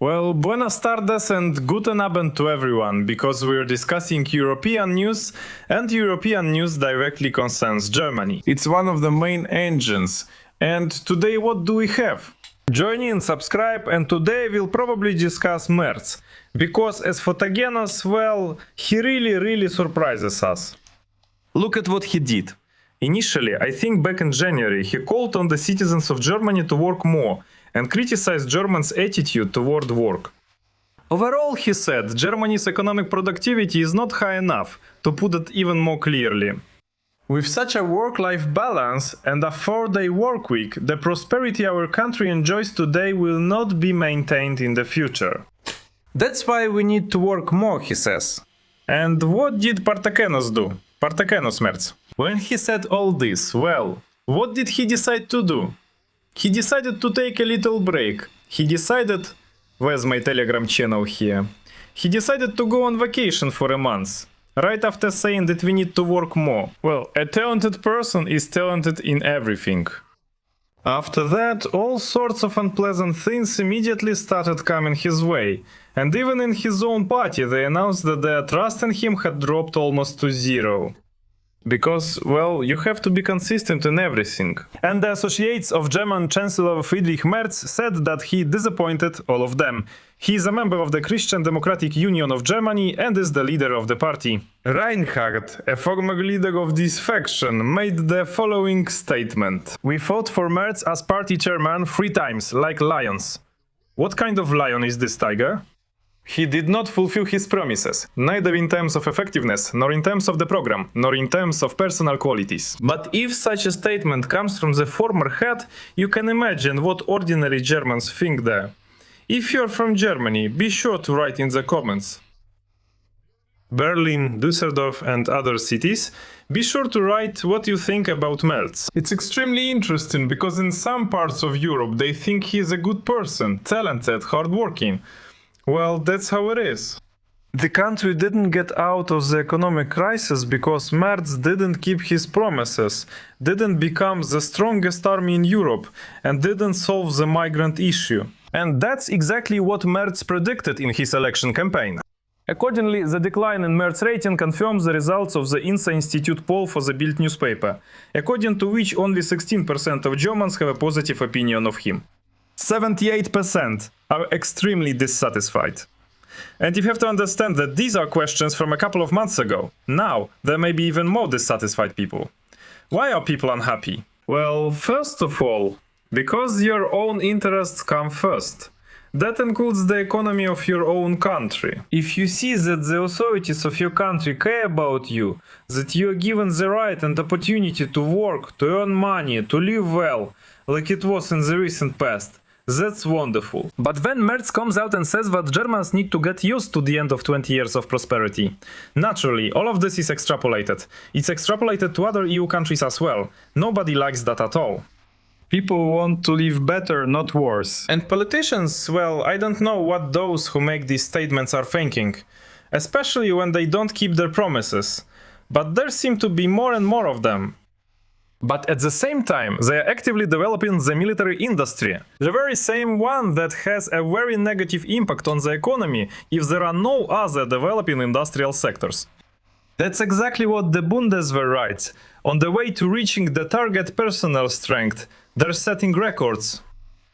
Well, buenas tardes and guten Abend to everyone, because we're discussing European news, and European news directly concerns Germany. It's one of the main engines. And today what do we have? Join in, subscribe, and today we'll probably discuss Merz, because as Photogenos, well, he really surprises us. Look at what he did. Initially, I think back in January, he called on the citizens of Germany to work more, and criticized Germans' attitude toward work. Overall, he said, Germany's economic productivity is not high enough, to put it even more clearly. With such a work-life balance and a 4-day work week, the prosperity our country enjoys today will not be maintained in the future. That's why we need to work more, he says. And what did Partakenos do? Partakenos Merz. When he said all this, well, what did he decide to do? He decided to take a little break. He decided... Where's my Telegram channel here? He decided to go on vacation for a month, right after saying that we need to work more. Well, a talented person is talented in everything. After that, all sorts of unpleasant things immediately started coming his way, and even in his own party they announced that their trust in him had dropped almost to zero. Because, well, you have to be consistent in everything. And the associates of German Chancellor Friedrich Merz said that he disappointed all of them. He is a member of the Christian Democratic Union of Germany and is the leader of the party. Reinhard, a former leader of this faction, made the following statement. We fought for Merz as party chairman 3 times, like lions. What kind of lion is this tiger? He did not fulfill his promises, neither in terms of effectiveness, nor in terms of the program, nor in terms of personal qualities. But if such a statement comes from the former head, you can imagine what ordinary Germans think there. If you're from Germany, be sure to write in the comments. Berlin, Düsseldorf and other cities, be sure to write what you think about Merz. It's extremely interesting because in some parts of Europe they think he is a good person, talented, hardworking. Well, that's how it is. The country didn't get out of the economic crisis because Merz didn't keep his promises, didn't become the strongest army in Europe, and didn't solve the migrant issue. And that's exactly what Merz predicted in his election campaign. Accordingly, the decline in Merz rating confirms the results of the INSA Institute poll for the Bild newspaper, according to which only 16% of Germans have a positive opinion of him. 78% are extremely dissatisfied. And you have to understand that these are questions from a couple of months ago. Now, there may be even more dissatisfied people. Why are people unhappy? Well, first of all, because your own interests come first. That includes the economy of your own country. If you see that the authorities of your country care about you, that you are given the right and opportunity to work, to earn money, to live well, like it was in the recent past, that's wonderful. But when Merz comes out and says that Germans need to get used to the end of 20 years of prosperity, naturally, all of this is extrapolated. It's extrapolated to other EU countries as well. Nobody likes that at all. People want to live better, not worse. And politicians, well, I don't know what those who make these statements are thinking. Especially when they don't keep their promises. But there seem to be more and more of them. But at the same time, they are actively developing the military industry. The very same one that has a very negative impact on the economy if there are no other developing industrial sectors. That's exactly what the Bundeswehr writes. On the way to reaching the target personnel strength, they're setting records.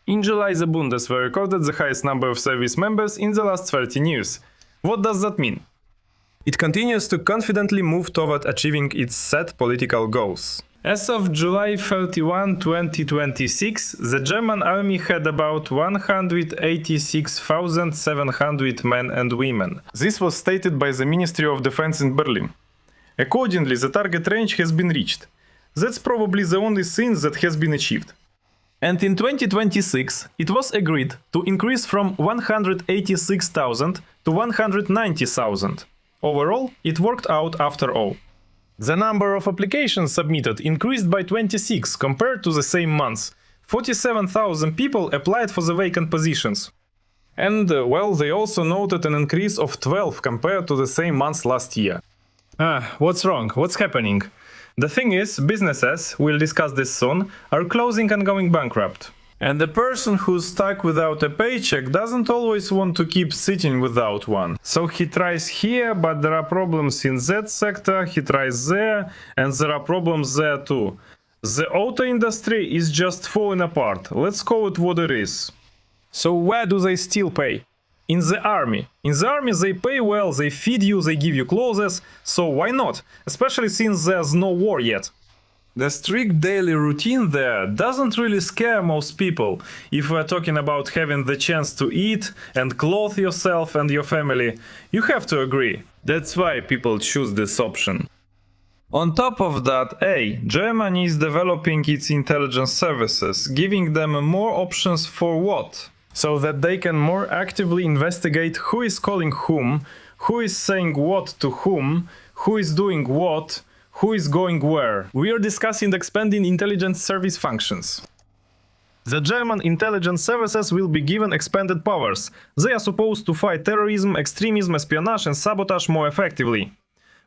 In July, the Bundeswehr recorded the highest number of service members in the last 13 years. What does that mean? It continues to confidently move toward achieving its set political goals. As of July 31, 2026, the German army had about 186,700 men and women. This was stated by the Ministry of Defense in Berlin. Accordingly, the target range has been reached. That's probably the only thing that has been achieved. And in 2026, it was agreed to increase from 186,000 to 190,000. Overall, it worked out after all. The number of applications submitted increased by 26 compared to the same months. 47,000 people applied for the vacant positions. And, well, they also noted an increase of 12 compared to the same months last year. What's wrong? What's happening? The thing is, businesses, we'll discuss this soon, are closing and going bankrupt. And the person who's stuck without a paycheck doesn't always want to keep sitting without one. So he tries here, but there are problems in that sector, he tries there, and there are problems there too. The auto industry is just falling apart. Let's call it what it is. So where do they still pay? In the army. In the army they pay well, they feed you, they give you clothes, so why not? Especially since there's no war yet. The strict daily routine there doesn't really scare most people. If we're talking about having the chance to eat and clothe yourself and your family, you have to agree. That's why people choose this option. On top of that, Germany is developing its intelligence services, giving them more options for what? So that they can more actively investigate who is calling whom, who is saying what to whom, who is doing what, who is going where. We are discussing expanding intelligence service functions. The German intelligence services will be given expanded powers. They are supposed to fight terrorism, extremism, espionage and sabotage more effectively.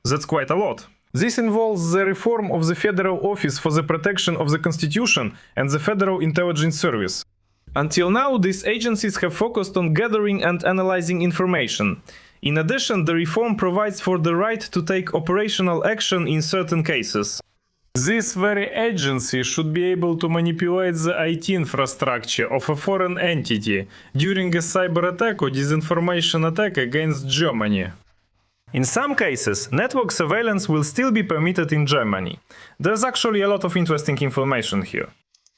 That's quite a lot. This involves the reform of the Federal Office for the Protection of the Constitution and the Federal Intelligence Service. Until now, these agencies have focused on gathering and analyzing information. In addition, the reform provides for the right to take operational action in certain cases. This very agency should be able to manipulate the IT infrastructure of a foreign entity during a cyber attack or disinformation attack against Germany. In some cases, network surveillance will still be permitted in Germany. There's actually a lot of interesting information here.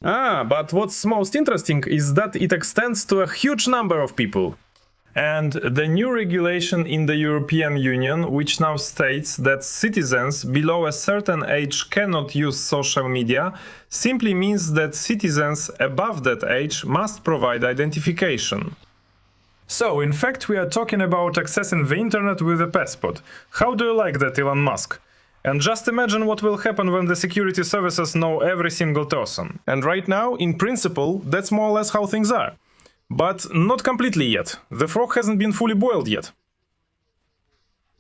But what's most interesting is that it extends to a huge number of people. And the new regulation in the European Union, which now states that citizens below a certain age cannot use social media, simply means that citizens above that age must provide identification. So, in fact, we are talking about accessing the internet with a passport. How do you like that, Elon Musk? And just imagine what will happen when the security services know every single person. And right now, in principle, that's more or less how things are. But not completely yet. The frog hasn't been fully boiled yet.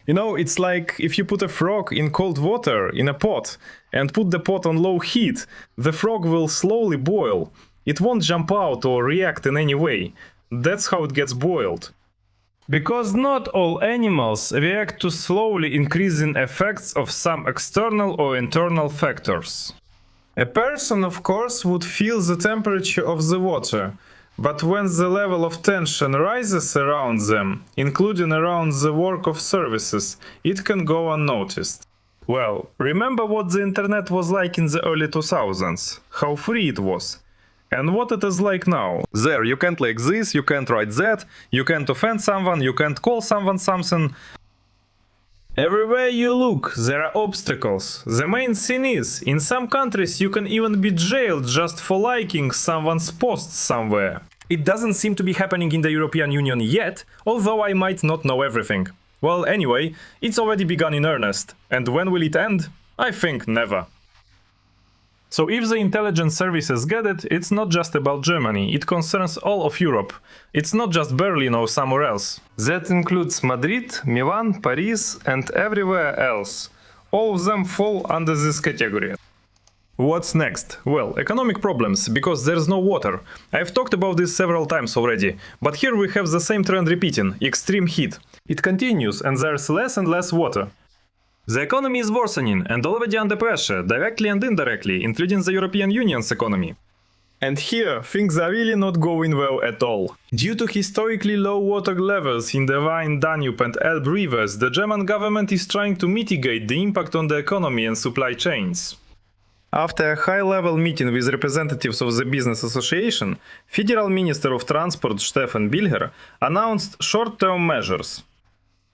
You know, it's like if you put a frog in cold water in a pot and put the pot on low heat, the frog will slowly boil. It won't jump out or react in any way. That's how it gets boiled. Because not all animals react to slowly increasing effects of some external or internal factors. A person, of course, would feel the temperature of the water. But when the level of tension rises around them, including around the work of services, it can go unnoticed. Well, remember what the internet was like in the early 2000s, how free it was. And what it is like now. There, you can't like this, you can't write that, you can't offend someone, you can't call someone something. Everywhere you look, there are obstacles. The main thing is, in some countries you can even be jailed just for liking someone's post somewhere. It doesn't seem to be happening in the European Union yet, although I might not know everything. Well, anyway, it's already begun in earnest. And when will it end? I think never. So if the intelligence services get it, it's not just about Germany, it concerns all of Europe. It's not just Berlin or somewhere else. That includes Madrid, Milan, Paris and everywhere else. All of them fall under this category. What's next? Well, economic problems, because there's no water. I've talked about this several times already, but here we have the same trend repeating, extreme heat. It continues and there's less and less water. The economy is worsening and already under pressure, directly and indirectly, including the European Union's economy. And here, things are really not going well at all. Due to historically low water levels in the Rhine, Danube and Elbe rivers, the German government is trying to mitigate the impact on the economy and supply chains. After a high-level meeting with representatives of the Business Association, Federal Minister of Transport Stefan Bilger announced short-term measures.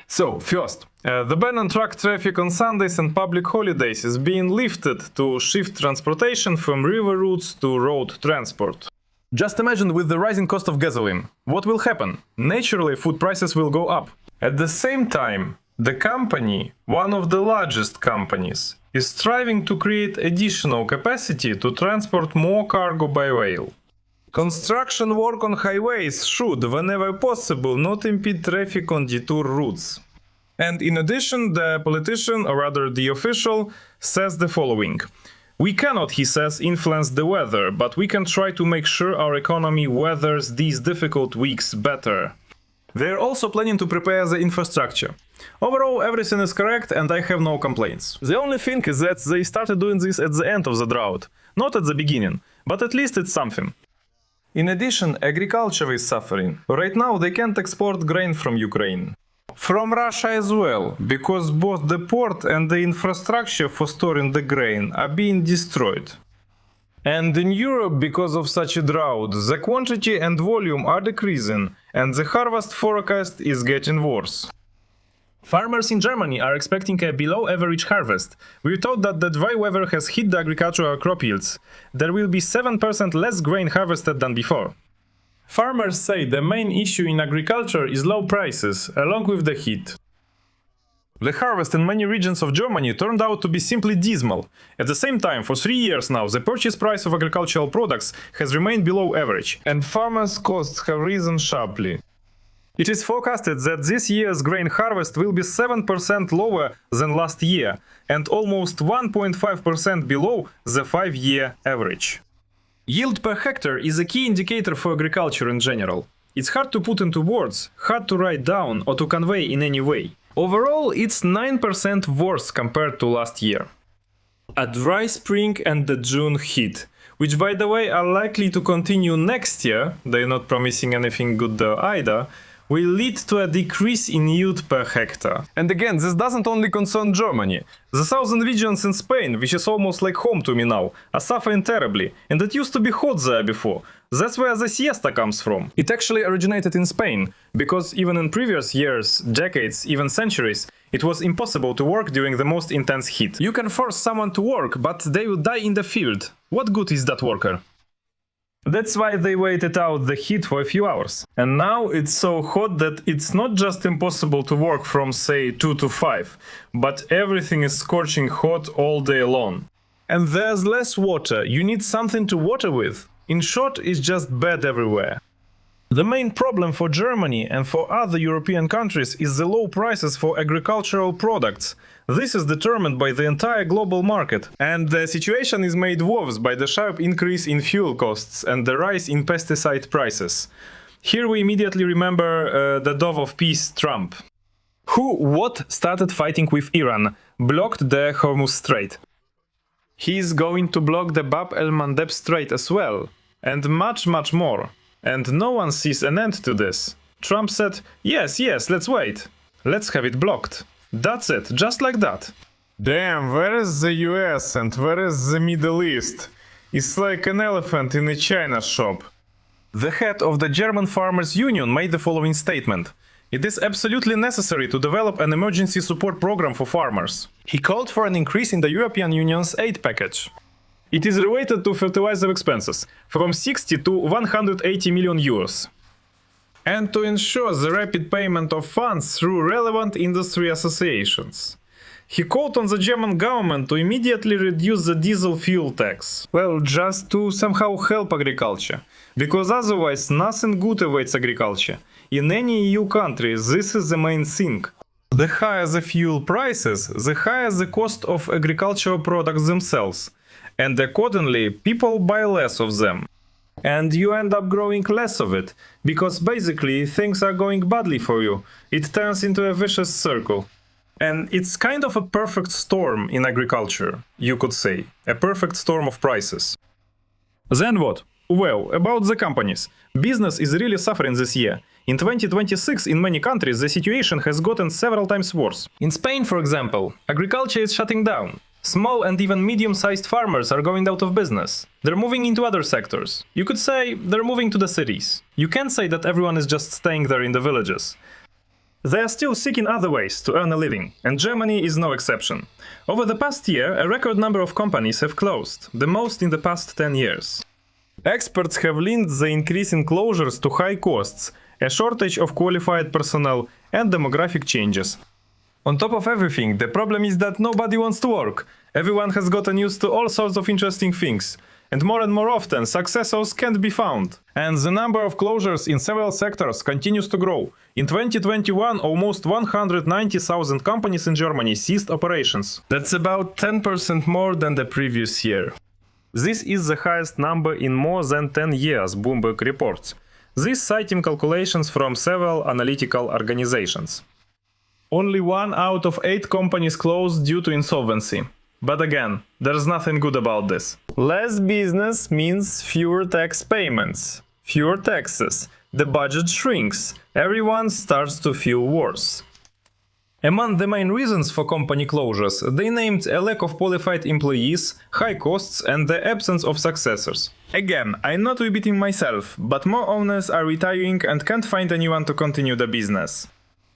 So, first, the ban on truck traffic on Sundays and public holidays is being lifted to shift transportation from river routes to road transport. Just imagine with the rising cost of gasoline. What will happen? Naturally, food prices will go up. At the same time, the company, one of the largest companies, is striving to create additional capacity to transport more cargo by rail. Construction work on highways should, whenever possible, not impede traffic on detour routes. And in addition, the politician, or rather the official, says the following. We cannot, he says, influence the weather, but we can try to make sure our economy weathers these difficult weeks better. They're also planning to prepare the infrastructure. Overall, everything is correct and I have no complaints. The only thing is that they started doing this at the end of the drought, not at the beginning, but at least it's something. In addition, agriculture is suffering. Right now they can't export grain from Ukraine. From Russia as well, because both the port and the infrastructure for storing the grain are being destroyed. And in Europe, because of such a drought, the quantity and volume are decreasing, and the harvest forecast is getting worse. Farmers in Germany are expecting a below-average harvest. We're told that the dry weather has hit the agricultural crop yields. There will be 7% less grain harvested than before. Farmers say the main issue in agriculture is low prices, along with the heat. The harvest in many regions of Germany turned out to be simply dismal. At the same time, for 3 years now, the purchase price of agricultural products has remained below average, and farmers' costs have risen sharply. It is forecasted that this year's grain harvest will be 7% lower than last year, and almost 1.5% below the 5-year average. Yield per hectare is a key indicator for agriculture in general. It's hard to put into words, hard to write down or to convey in any way. Overall, it's 9% worse compared to last year. A dry spring and the June heat, which by the way are likely to continue next year, they're not promising anything good there either, will lead to a decrease in yield per hectare. And again, this doesn't only concern Germany. The southern regions in Spain, which is almost like home to me now, are suffering terribly, and it used to be hot there before. That's where the siesta comes from. It actually originated in Spain, because even in previous years, decades, even centuries, it was impossible to work during the most intense heat. You can force someone to work, but they will die in the field. What good is that worker? That's why they waited out the heat for a few hours. And now it's so hot that it's not just impossible to work from, say, 2 to 5, but everything is scorching hot all day long. And there's less water, you need something to water with. In short, it's just bad everywhere. The main problem for Germany and for other European countries is the low prices for agricultural products. This is determined by the entire global market, and the situation is made worse by the sharp increase in fuel costs and the rise in pesticide prices. Here we immediately remember the dove of peace, Trump, who started fighting with Iran, blocked the Hormuz Strait. He is going to block the Bab el-Mandeb Strait as well, and much more. And no one sees an end to this. Trump said, yes, let's wait. Let's have it blocked. That's it, just like that. Damn, where is the US and where is the Middle East? It's like an elephant in a china shop. The head of the German Farmers Union made the following statement. It is absolutely necessary to develop an emergency support program for farmers. He called for an increase in the European Union's aid package. It is related to fertilizer expenses, from 60 to 180 million euros. And to ensure the rapid payment of funds through relevant industry associations. He called on the German government to immediately reduce the diesel fuel tax. Well, just to somehow help agriculture. Because otherwise nothing good awaits agriculture. In any EU country, this is the main thing. The higher the fuel prices, the higher the cost of agricultural products themselves. And accordingly, people buy less of them. And you end up growing less of it, because basically things are going badly for you. It turns into a vicious circle. And it's kind of a perfect storm in agriculture, you could say. A perfect storm of prices. Then what? Well, about the companies. Business is really suffering this year. In 2026, in many countries, the situation has gotten several times worse. In Spain, for example, agriculture is shutting down. Small and even medium-sized farmers are going out of business. They're moving into other sectors. You could say they're moving to the cities. You can't say that everyone is just staying there in the villages. They are still seeking other ways to earn a living, and Germany is no exception. Over the past year, a record number of companies have closed, the most in the past 10 years. Experts have linked the increase in closures to high costs, a shortage of qualified personnel, and demographic changes. On top of everything, the problem is that nobody wants to work. Everyone has gotten used to all sorts of interesting things. And more often, successors can't be found. And the number of closures in several sectors continues to grow. In 2021, almost 190,000 companies in Germany ceased operations. That's about 10% more than the previous year. This is the highest number in more than 10 years, Bloomberg reports. This citing calculations from several analytical organizations. Only 1 out of 8 companies closed due to insolvency. But again, there's nothing good about this. Less business means fewer tax payments, fewer taxes, the budget shrinks, everyone starts to feel worse. Among the main reasons for company closures, they named a lack of qualified employees, high costs and the absence of successors. Again, I'm not repeating myself, but more owners are retiring and can't find anyone to continue the business.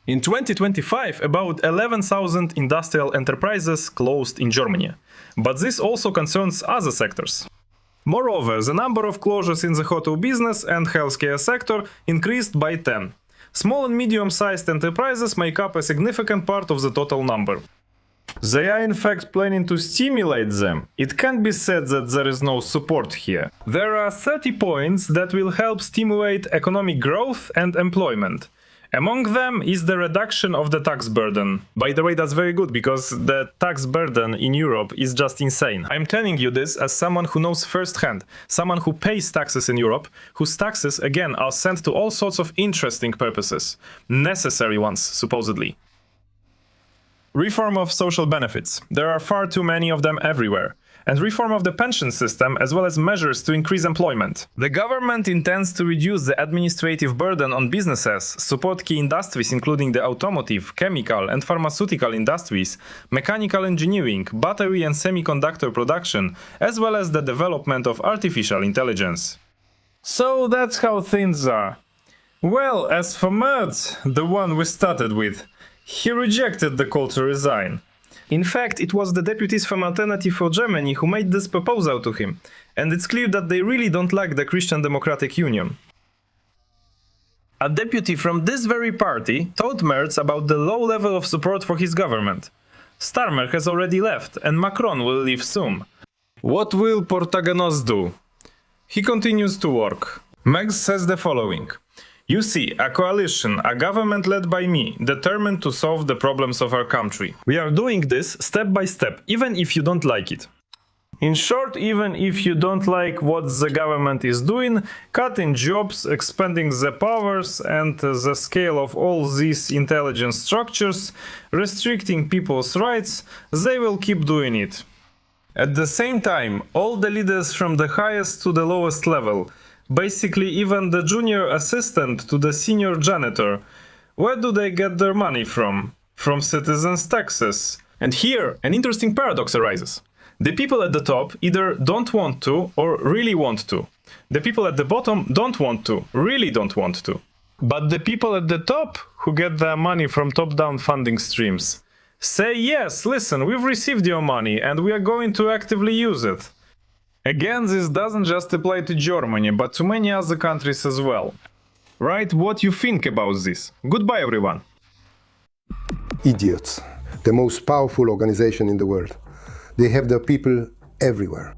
In 2025, about 11,000 industrial enterprises closed in Germany. But this also concerns other sectors. Moreover, the number of closures in the hotel business and healthcare sector increased by 10. Small and medium-sized enterprises make up a significant part of the total number. They are in fact planning to stimulate them. It can't be said that there is no support here. There are 30 points that will help stimulate economic growth and employment. Among them is the reduction of the tax burden. By the way, that's very good because the tax burden in Europe is just insane. I'm telling you this as someone who knows firsthand, someone who pays taxes in Europe, whose taxes, again, are sent to all sorts of interesting purposes. Necessary ones, supposedly. Reform of social benefits. There are far too many of them everywhere. And reform of the pension system, as well as measures to increase employment. The government intends to reduce the administrative burden on businesses, support key industries including the automotive, chemical and pharmaceutical industries, mechanical engineering, battery and semiconductor production, as well as the development of artificial intelligence. So that's how things are. Well, as for Merz, the one we started with, he rejected the call to resign. In fact, it was the deputies from Alternative for Germany who made this proposal to him, and it's clear that they really don't like the Christian Democratic Union. A deputy from this very party told Merz about the low level of support for his government. Starmer has already left, and Macron will leave soon. What will Portaganos do? He continues to work. Merz says the following. You see, a coalition, a government led by me, determined to solve the problems of our country. We are doing this step by step, even if you don't like it. In short, even if you don't like what the government is doing, cutting jobs, expanding the powers and the scale of all these intelligence structures, restricting people's rights, they will keep doing it. At the same time, all the leaders from the highest to the lowest level, basically even the junior assistant to the senior janitor, where do they get their money from? From citizens' taxes. And here, an interesting paradox arises. The people at the top either don't want to or really want to. The people at the bottom don't want to, really don't want to. But the people at the top, who get their money from top-down funding streams, say yes, listen, we've received your money and we are going to actively use it. Again, this doesn't just apply to Germany, but to many other countries as well. Write what you think about this. Goodbye, everyone. Idiots. The most powerful organization in the world. They have their people everywhere.